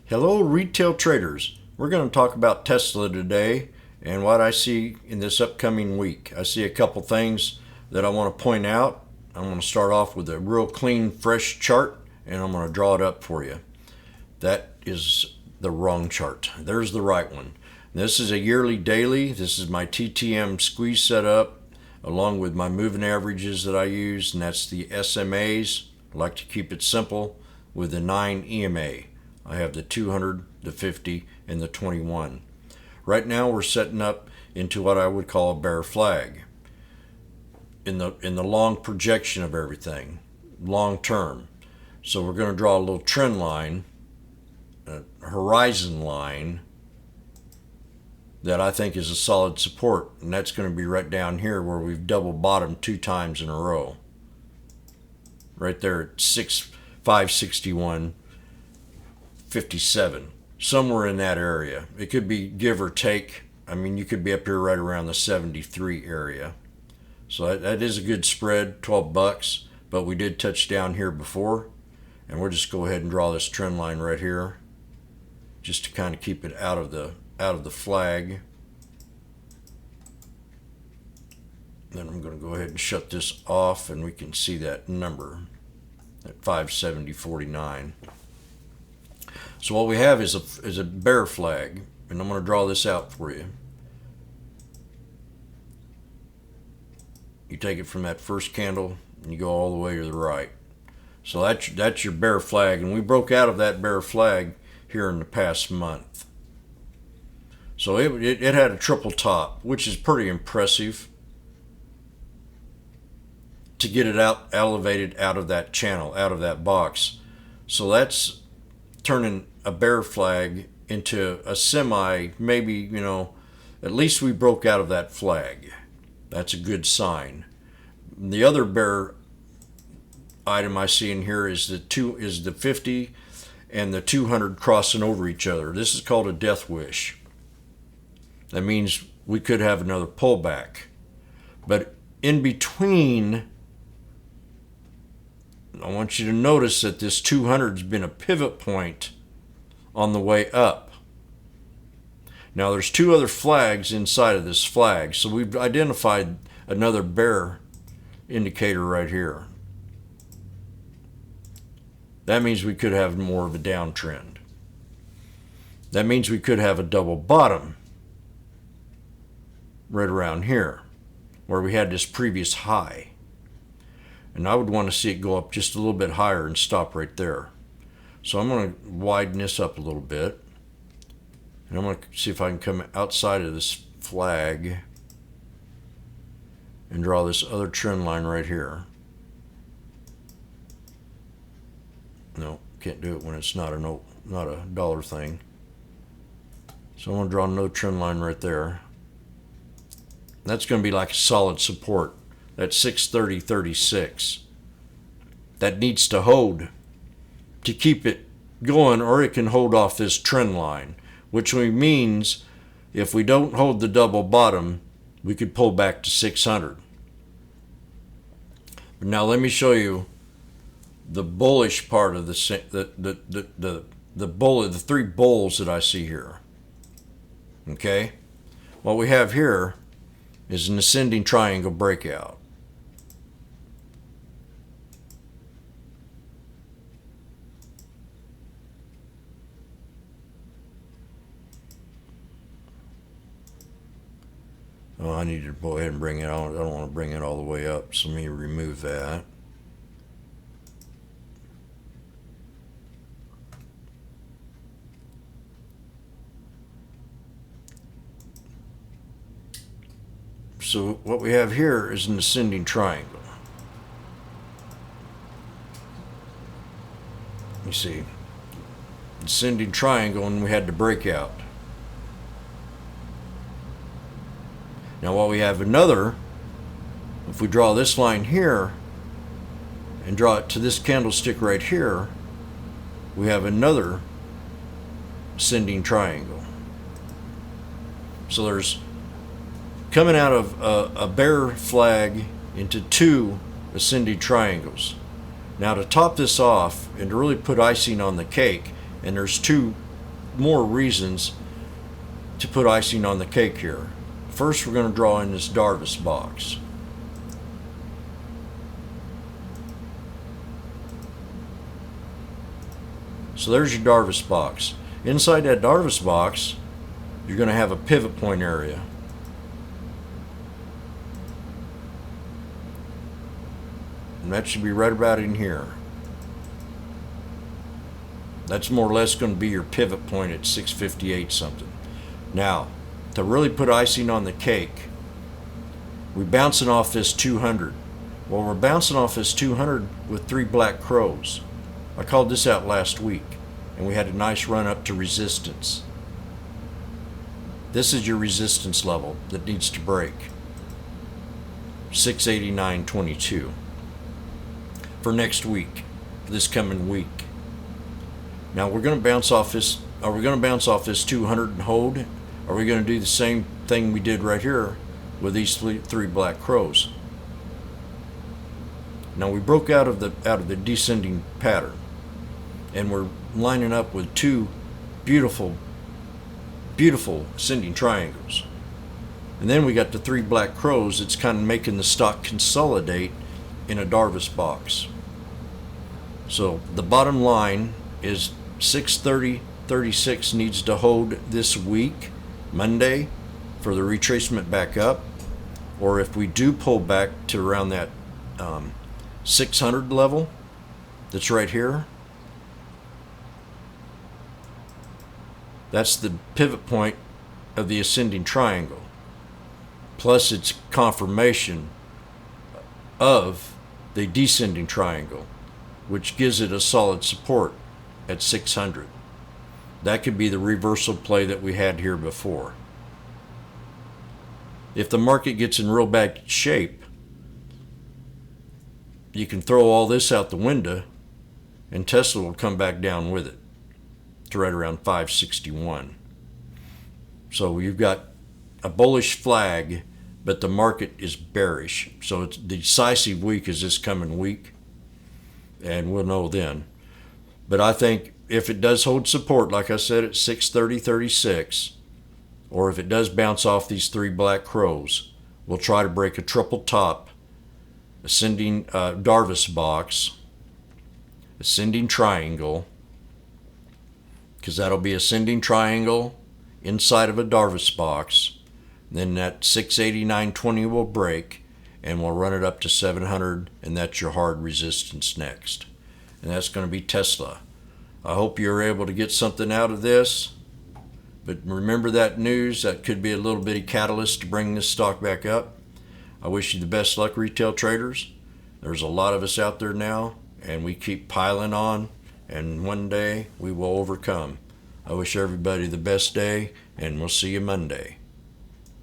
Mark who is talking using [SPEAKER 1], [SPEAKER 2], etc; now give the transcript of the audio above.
[SPEAKER 1] Hello, retail traders. We're going to talk about Tesla today and what I see in this upcoming week. I see a couple things that I want to point out. I'm going to start off with a real clean, fresh chart, and I'm going to draw it up for you. That is the wrong chart. There's the right one. This is a yearly daily. This is my TTM squeeze setup along with my moving averages that I use, and that's the SMAs. I like to keep it simple with the 9 EMA. I have the 200, the 50, and the 21. Right now we're setting up into what I would call a bear flag in the long projection of everything, long term. So we're going to draw a little trend line, a horizon line that I think is a solid support, and that's going to be right down here where we've double bottomed 2 times in a row. Right there at 561. 57, somewhere in that area. It could be give or take. I mean, you could be up here right around the 73 area. So that is a good spread, $12, but we did touch down here before, and we'll just go ahead and draw this trend line right here just to kind of keep it out of the flag. Then I'm going to go ahead and shut this off, and we can see that number at 570.49. So what we have is a bear flag, and I'm going to draw this out for you. You take it from that first candle and you go all the way to the right. So that's your bear flag, and we broke out of that bear flag here in the past month. So it had a triple top, which is pretty impressive to get it out elevated out of that channel, out of that box. So that's turning a bear flag into a semi, maybe, at least we broke out of that flag. That's a good sign. The other bear item I see in here is the 50 and the 200 crossing over each other. This is called a death wish. That means we could have another pullback. But in between, I want you to notice that this 200 has been a pivot point on the way up. Now there's 2 other flags inside of this flag, so we've identified another bear indicator right here. That means we could have more of a downtrend. That means we could have a double bottom right around here where we had this previous high. And I would want to see it go up just a little bit higher and stop right there. So I'm going to widen this up a little bit. And I'm going to see if I can come outside of this flag and draw this other trend line right here. No, can't do it when it's not a dollar thing. So I'm going to draw another trend line right there. That's going to be like a solid support. That's 630.36. That needs to hold to keep it going, or it can hold off this trend line, which means if we don't hold the double bottom, we could pull back to 600. But now let me show you the bullish part of the 3 bulls that I see here. Okay, what we have here is an ascending triangle breakout. Oh, I need to go ahead and bring it on. I don't want to bring it all the way up, so let me remove that. So what we have here is an ascending triangle. You see, ascending triangle, and we had to break out. Now while we have another, if we draw this line here and draw it to this candlestick right here, we have another ascending triangle. So there's coming out of a bear flag into 2 ascending triangles. Now to top this off and to really put icing on the cake, and there's two more reasons to put icing on the cake here. First, we're going to draw in this Darvis box. So there's your Darvis box. Inside that Darvis box, you're going to have a pivot point area. And that should be right about in here. That's more or less going to be your pivot point at 658 something. Now, to really put icing on the cake, we're bouncing off this 200. Well, we're bouncing off this 200 with 3 black crows. I called this out last week, and we had a nice run up to resistance. This is your resistance level that needs to break. 689.22 for next week, for this coming week. Now we're going to bounce off this. Are we going to bounce off this 200 and hold? Are we going to do the same thing we did right here with these three black crows? Now we broke out of the descending pattern, and we're lining up with 2 beautiful ascending triangles. And then we got the 3 black crows. It's kind of making the stock consolidate in a Darvis box. So the bottom line is 630.36 needs to hold this week, Monday, for the retracement back up. Or if we do pull back to around that 600 level that's right here, that's the pivot point of the ascending triangle, plus its confirmation of the descending triangle, which gives it a solid support at 600. That could be the reversal play that we had here before. If the market gets in real bad shape, you can throw all this out the window and Tesla will come back down with it to right around 561. So you've got a bullish flag, but the market is bearish. So it's the decisive week is this coming week, and we'll know then. But I think if it does hold support, like I said, at 630.36, or if it does bounce off these 3 black crows, we'll try to break a triple top, ascending Darvis box, ascending triangle, because that'll be ascending triangle inside of a Darvis box. Then that 689.20 will break, and we'll run it up to 700, and that's your hard resistance next. And that's going to be Tesla. I hope you're able to get something out of this. But remember that news, that could be a little bitty catalyst to bring this stock back up. I wish you the best luck, retail traders. There's a lot of us out there now, and we keep piling on, and one day we will overcome. I wish everybody the best day, and we'll see you Monday.